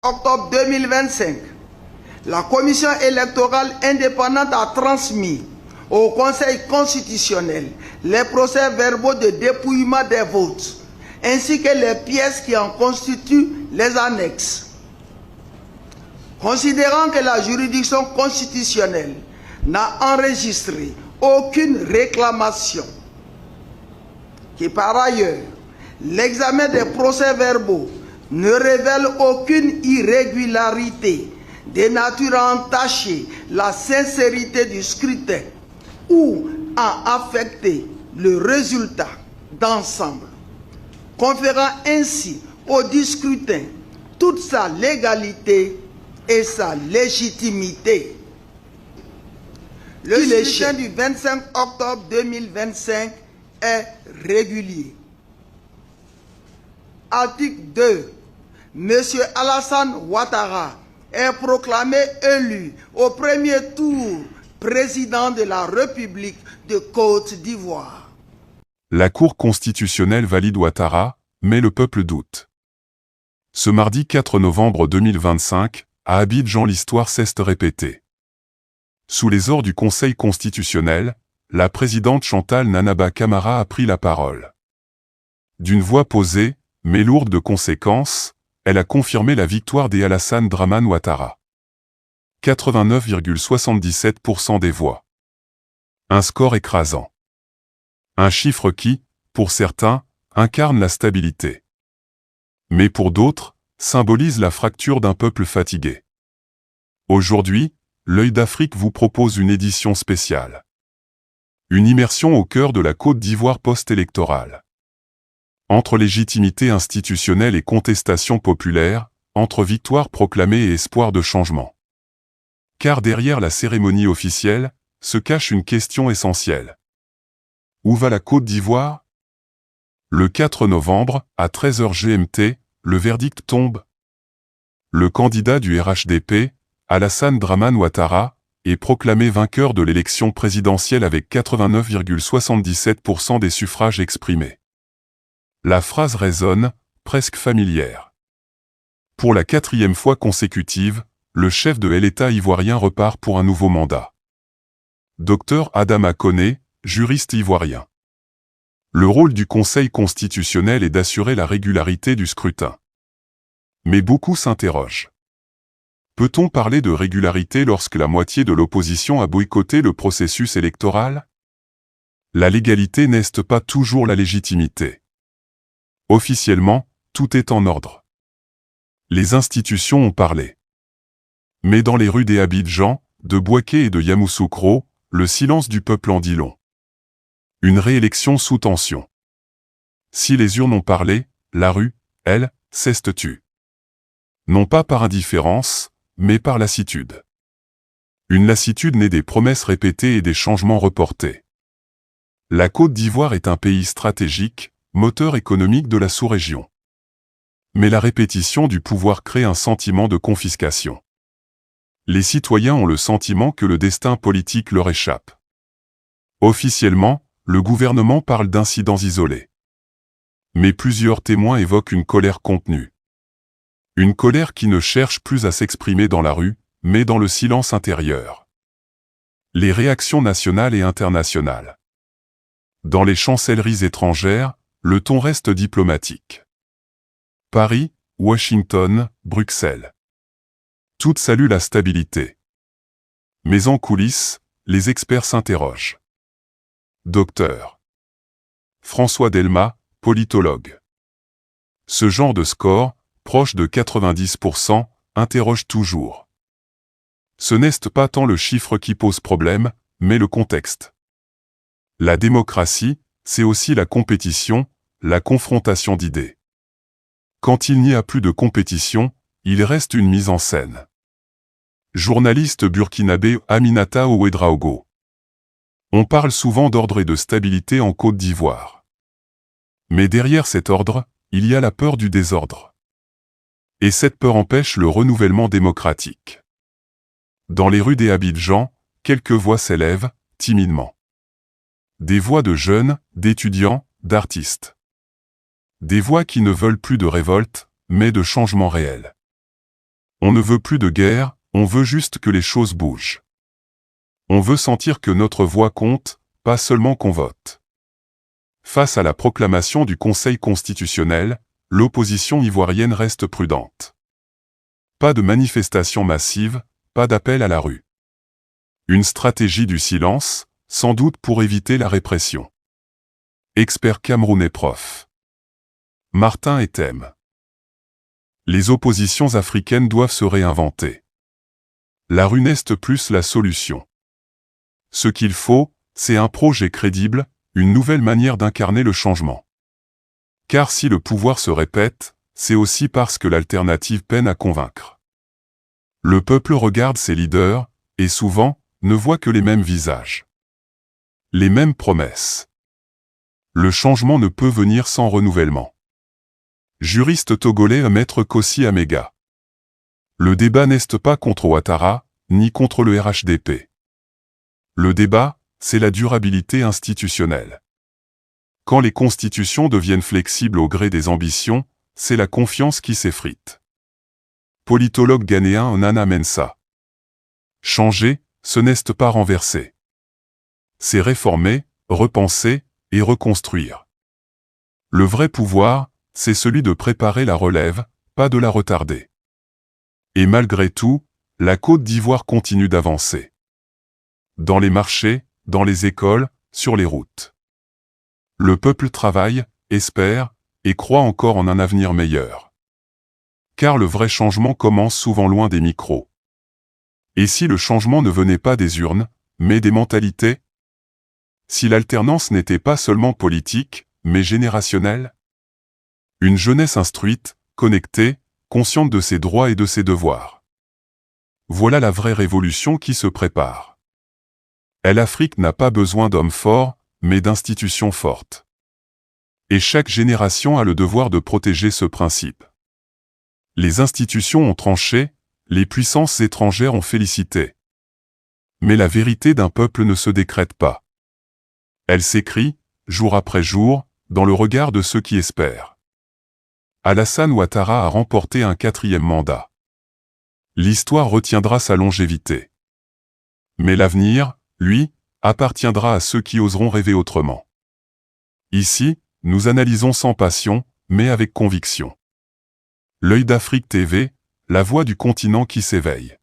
octobre 2025, la Commission électorale indépendante a transmis au Conseil constitutionnel les procès-verbaux de dépouillement des votes, ainsi que les pièces qui en constituent les annexes. Considérant que la juridiction constitutionnelle n'a enregistré aucune réclamation, que par ailleurs, l'examen des procès-verbaux ne révèle aucune irrégularité de nature à entacher la sincérité du scrutin ou à affecter le résultat d'ensemble, conférant ainsi au scrutin toute sa légalité et sa légitimité. Le scrutin du 25 octobre 2025 est régulier. Article 2. M. Alassane Ouattara est proclamé élu au premier tour président de la République de Côte d'Ivoire. La Cour constitutionnelle valide Ouattara, mais le peuple doute. Ce mardi 4 novembre 2025, à Abidjan, l'histoire cesse de répéter. Sous les ors du Conseil constitutionnel, la présidente Chantal Nanaba Camara a pris la parole. D'une voix posée, mais lourde de conséquences, elle a confirmé la victoire d'Alassane Dramane Ouattara. 89,77% des voix. Un score écrasant. Un chiffre qui, pour certains, incarne la stabilité. Mais pour d'autres, symbolise la fracture d'un peuple fatigué. Aujourd'hui, l'Œil d'Afrique vous propose une édition spéciale. Une immersion au cœur de la Côte d'Ivoire post-électorale. Entre légitimité institutionnelle et contestation populaire, entre victoire proclamée et espoir de changement. Car derrière la cérémonie officielle, se cache une question essentielle. Où va la Côte d'Ivoire? Le 4 novembre, à 13h GMT, le verdict tombe. Le candidat du RHDP, Alassane Dramane Ouattara, est proclamé vainqueur de l'élection présidentielle avec 89,77% des suffrages exprimés. La phrase résonne, presque familière. Pour la 4e fois consécutive, le chef de l'État ivoirien repart pour un nouveau mandat. Dr Adama Koné, juriste ivoirien. Le rôle du Conseil constitutionnel est d'assurer la régularité du scrutin. Mais beaucoup s'interrogent. Peut-on parler de régularité lorsque la moitié de l'opposition a boycotté le processus électoral? La légalité n'est pas toujours la légitimité. Officiellement, tout est en ordre. Les institutions ont parlé. Mais dans les rues d'Abidjan, de Bouaké et de Yamoussoukro, le silence du peuple en dit long. Une réélection sous tension. Si les urnes ont parlé, la rue, elle, s'est tue. Non pas par indifférence, mais par lassitude. Une lassitude née des promesses répétées et des changements reportés. La Côte d'Ivoire est un pays stratégique, moteur économique de la sous-région. Mais la répétition du pouvoir crée un sentiment de confiscation. Les citoyens ont le sentiment que le destin politique leur échappe. Officiellement, le gouvernement parle d'incidents isolés. Mais plusieurs témoins évoquent une colère contenue. Une colère qui ne cherche plus à s'exprimer dans la rue, mais dans le silence intérieur. Les réactions nationales et internationales. Dans les chancelleries étrangères, le ton reste diplomatique. Paris, Washington, Bruxelles. Toutes saluent la stabilité. Mais en coulisses, les experts s'interrogent. Docteur François Delmas, politologue. Ce genre de score, proche de 90%, interroge toujours. Ce n'est pas tant le chiffre qui pose problème, mais le contexte. La démocratie, c'est aussi la compétition, la confrontation d'idées. Quand il n'y a plus de compétition, il reste une mise en scène. Journaliste burkinabé Aminata Ouedraogo. On parle souvent d'ordre et de stabilité en Côte d'Ivoire. Mais derrière cet ordre, il y a la peur du désordre. Et cette peur empêche le renouvellement démocratique. Dans les rues d'Abidjan, quelques voix s'élèvent, timidement. Des voix de jeunes, d'étudiants, d'artistes. Des voix qui ne veulent plus de révolte, mais de changement réel. On ne veut plus de guerre, on veut juste que les choses bougent. On veut sentir que notre voix compte, pas seulement qu'on vote. Face à la proclamation du Conseil constitutionnel, l'opposition ivoirienne reste prudente. Pas de manifestations massives, pas d'appel à la rue. Une stratégie du silence, sans doute pour éviter la répression. Expert camerounais prof. Martin et Thème. Les oppositions africaines doivent se réinventer. La rue n'est plus la solution. Ce qu'il faut, c'est un projet crédible, une nouvelle manière d'incarner le changement. Car si le pouvoir se répète, c'est aussi parce que l'alternative peine à convaincre. Le peuple regarde ses leaders, et souvent, ne voit que les mêmes visages. Les mêmes promesses. Le changement ne peut venir sans renouvellement. Juriste togolais Maître Kossi Amega. Le débat n'est pas contre Ouattara, ni contre le RHDP. Le débat, c'est la durabilité institutionnelle. Quand les constitutions deviennent flexibles au gré des ambitions, c'est la confiance qui s'effrite. Politologue ghanéen Nana Mensah. Changer, ce n'est pas renverser. C'est réformer, repenser et reconstruire. Le vrai pouvoir, c'est celui de préparer la relève, pas de la retarder. Et malgré tout, la Côte d'Ivoire continue d'avancer. Dans les marchés, dans les écoles, sur les routes. Le peuple travaille, espère, et croit encore en un avenir meilleur. Car le vrai changement commence souvent loin des micros. Et si le changement ne venait pas des urnes, mais des mentalités? Si l'alternance n'était pas seulement politique, mais générationnelle? Une jeunesse instruite, connectée, consciente de ses droits et de ses devoirs. Voilà la vraie révolution qui se prépare. L'Afrique n'a pas besoin d'hommes forts, mais d'institutions fortes. Et chaque génération a le devoir de protéger ce principe. Les institutions ont tranché, les puissances étrangères ont félicité. Mais la vérité d'un peuple ne se décrète pas. Elle s'écrit, jour après jour, dans le regard de ceux qui espèrent. Alassane Ouattara a remporté un 4e mandat. L'histoire retiendra sa longévité. Mais l'avenir, lui, appartiendra à ceux qui oseront rêver autrement. Ici, nous analysons sans passion, mais avec conviction. L'œil d'Afrique TV, la voix du continent qui s'éveille.